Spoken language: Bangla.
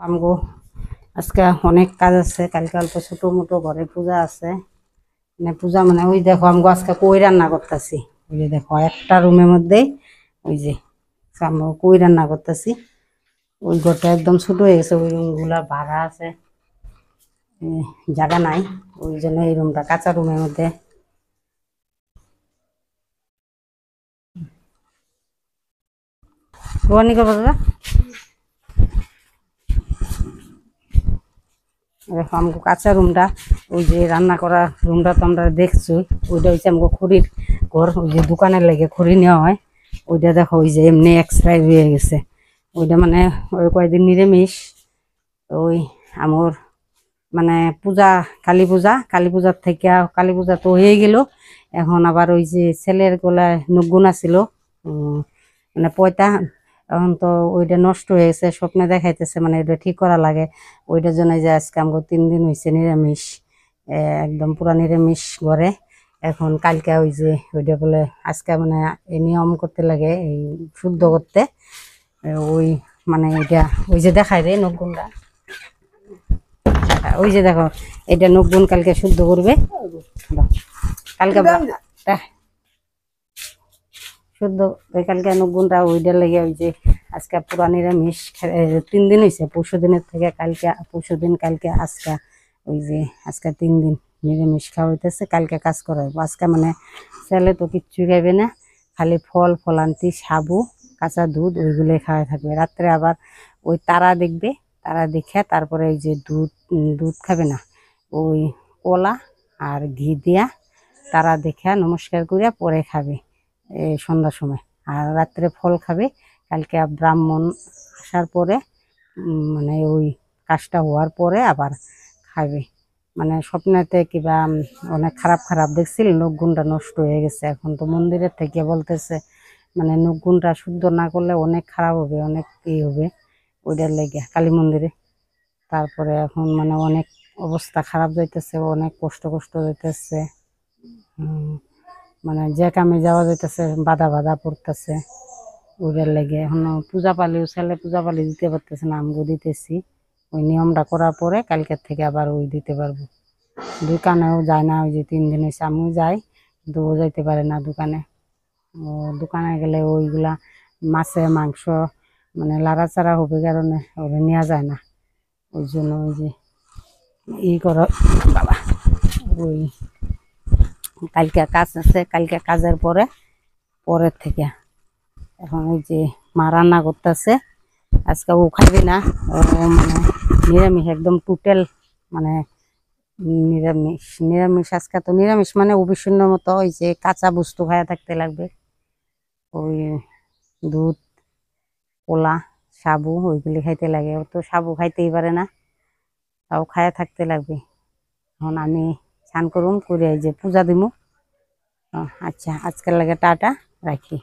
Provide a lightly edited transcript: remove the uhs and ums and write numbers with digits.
আমগো আজকে অনেক কাজ আছে, কালকে অল্প ছোট মোটো ঘরে পূজা আছে। মানে পূজা মানে ওই দেখো আমগো আজকে কই রান্না করতেছি। ওই যে দেখো একটা রুমের মধ্যেই ওই যে আমরা কই রান্না করতেছি। ওই ঘরটা একদম ছোট হয়ে গেছে, ওই রুমগুলা ভাড়া আছে, জায়গা নাই, ওই জন্য এই রুমটা কাঁচা রুমের মধ্যে। রোয়ানি করবো দাদা, দেখো আমাকে কাঁচা রুমটা, ওই যে রান্না করা রুমটা তো আমরা দেখছি, ওইটা হচ্ছে আমাকে খড়ির ঘর, ওই যে দোকানের লেগে খড়ি নেওয়া হয়। ওইটা দেখো ওই যে এমনি এক্সপায়ার হয়ে গেছে। ওইটা মানে ওই কয়েকদিন নিরামিষ। ওই আমার মানে পূজা, কালী পূজার থেকে, কালী পূজা তো হয়ে গেল, এখন আবার ওই যে ছেলের গলায় নগুনা ছিল, মানে পয়তা, এখন তো ওইটা নষ্ট হয়ে গেছে, স্বপ্নে দেখাইতেছে, মানে ওইটা ঠিক করা লাগে। ওইটার জন্য যে আজকে আমাকে 3 দিন হয়েছে নিরামিষ, একদম পুরা নিরামিষ ঘরে। এখন কালকে ওই যে ওইটা বলে আজকে মানে এই নিয়ম করতে লাগে, এই শুদ্ধ করতে, ওই মানে এটা ওই যে দেখায় রে নগুনটা, ওই যে দেখো এটা নগুন কালকে শুদ্ধ করবে, কালকে শুদ্ধ ওই কালকে নগুনটা ওইটার লেগে ওই যে আজকে পুরা নিরামিষ। 3 দিন হয়েছে, পরশু দিনের থেকে কালকে, পরশু দিন কালকে আজকে, ওই যে আজকে 3 দিন নিরামিষ খাওয়া হইতেছে। কালকে কাজ করা হবে আজকে, মানে ছেলে তো কিচ্ছু খাইবে না, খালি ফল ফলান্তি, সাবু, কাঁচা দুধ ওইগুলোই খাওয়া থাকবে। রাত্রে আবার ওই তারা দেখবে, তারা দেখে তারপরে ওই যে দুধ, দুধ খাবে না, ওই কলা আর ঘি দিয়া তারা দেখে নমস্কার করিয়া পরে খাবে সন্ধ্যার সময়। আর রাত্রে ফল খাবে। কালকে ব্রাহ্মণ আসার পরে মানে ওই কাজটা হওয়ার পরে আবার খাবে। মানে স্বপ্নেতে কিবা অনেক খারাপ খারাপ দেখছিল, নখগুণটা নষ্ট হয়ে গেছে। এখন তো মন্দিরের থেকে বলতেছে মানে নখগুণটা শুদ্ধ না করলে অনেক খারাপ হবে, অনেক হবে ওইটার লেগে কালী মন্দিরে। তারপরে এখন মানে অনেক অবস্থা খারাপ যাইতেছে, অনেক কষ্ট কষ্ট যাইতেছে, মানে যে কামে যাওয়া যাইতেছে বাধা বাধা পড়তেছে ওইটার লেগে। এখন পূজা পালিও ছেলে পূজা পালি দিতে পারতেছে না, আমগো দিতেছি। ওই নিয়মটা করার পরে কালকের থেকে আবার ওই দিতে পারবো। দোকানেও যায় না, ওই যে 3 দিন হয়েছে আমিও যাই, কিন্তু ও যাইতে পারে না দোকানে। ও দোকানে গেলে ওইগুলা মাছে মাংস মানে লাড়াচাড়া হবে কারণে ওরা নেওয়া যায় না। ওই জন্য ওই যে ই করো বাবা, ওই কালকে কাজ আছে, কালকে কাজের পরে পরের থেকে এখন ওই যে মা রান্না করতেছে। আজকে ও খাইবে না, ও মানে নিরামিষ একদম টোটাল, মানে নিরামিষ নিরামিষ আজকে তো নিরামিষ মানে অবিচ্ছিন্ন মতো ওই যে কাঁচা বস্তু খায়া থাকতে লাগবে, ওই দুধ, কলা, সাবু ওইগুলি খাইতে লাগে। ও তো সাবু খাইতেই পারে না, তাও খায়া থাকতে লাগবে। এখন আমি স্নান করুম করে এই যে পূজা দিমু। আচ্ছা আজকের লাগে টাটা, রাখি।